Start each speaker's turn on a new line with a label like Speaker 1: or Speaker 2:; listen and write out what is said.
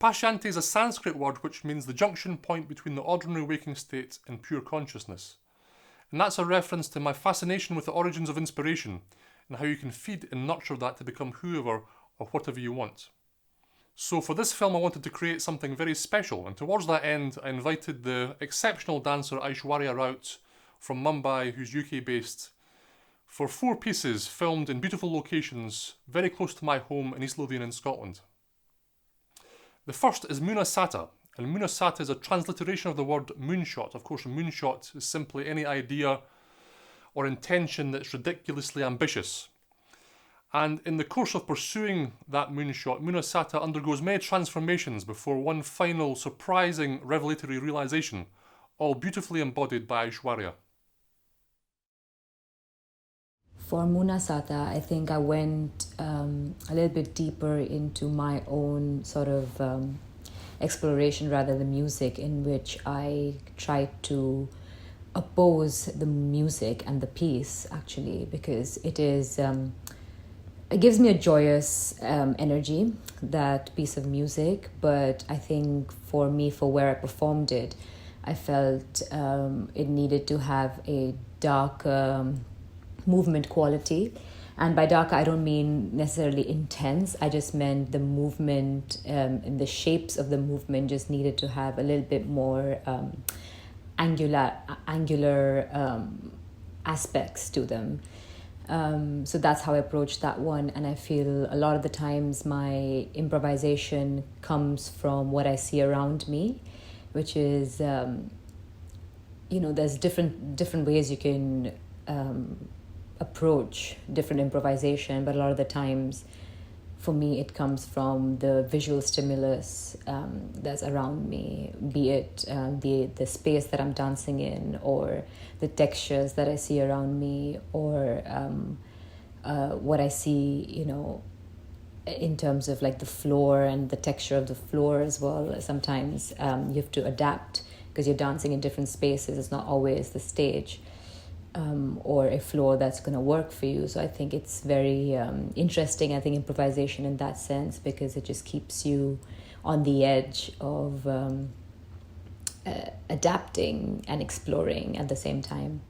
Speaker 1: Pashyanti is a Sanskrit word which means the junction point between the ordinary waking state and pure consciousness. And that's a reference to my fascination with the origins of inspiration and how you can feed and nurture that to become whoever or whatever you want. So for this film I wanted to create something very special, and towards that end I invited the exceptional dancer Aishwarya Raut from Mumbai, who's UK based, for 4 pieces filmed in beautiful locations very close to my home in East Lothian in Scotland. The first is MunaSata, and MunaSata is a transliteration of the word moonshot. Of course, a moonshot is simply any idea or intention that's ridiculously ambitious. And in the course of pursuing that moonshot, MunaSata undergoes many transformations before one final, surprising, revelatory realization, all beautifully embodied by Aishwarya.
Speaker 2: For MunaSata, I think I went a little bit deeper into my own sort of exploration rather than music, in which I tried to oppose the music and the piece, actually, because it gives me a joyous energy, that piece of music. But I think for me, for where I performed it, I felt it needed to have a dark movement quality. And by dark, I don't mean necessarily intense. I just meant the movement and the shapes of the movement just needed to have a little bit more angular aspects to them. So that's how I approached that one. And I feel a lot of the times my improvisation comes from what I see around me, which is, there's different ways you can approach different improvisation, but a lot of the times for me it comes from the visual stimulus that's around me, be it the space that I'm dancing in, or the textures that I see around me, or what I see, in terms of like the floor and the texture of the floor as well. Sometimes you have to adapt because you're dancing in different spaces. It's not always the stage or a floor that's going to work for you. So I think it's very interesting, I think, improvisation in that sense, because it just keeps you on the edge of adapting and exploring at the same time.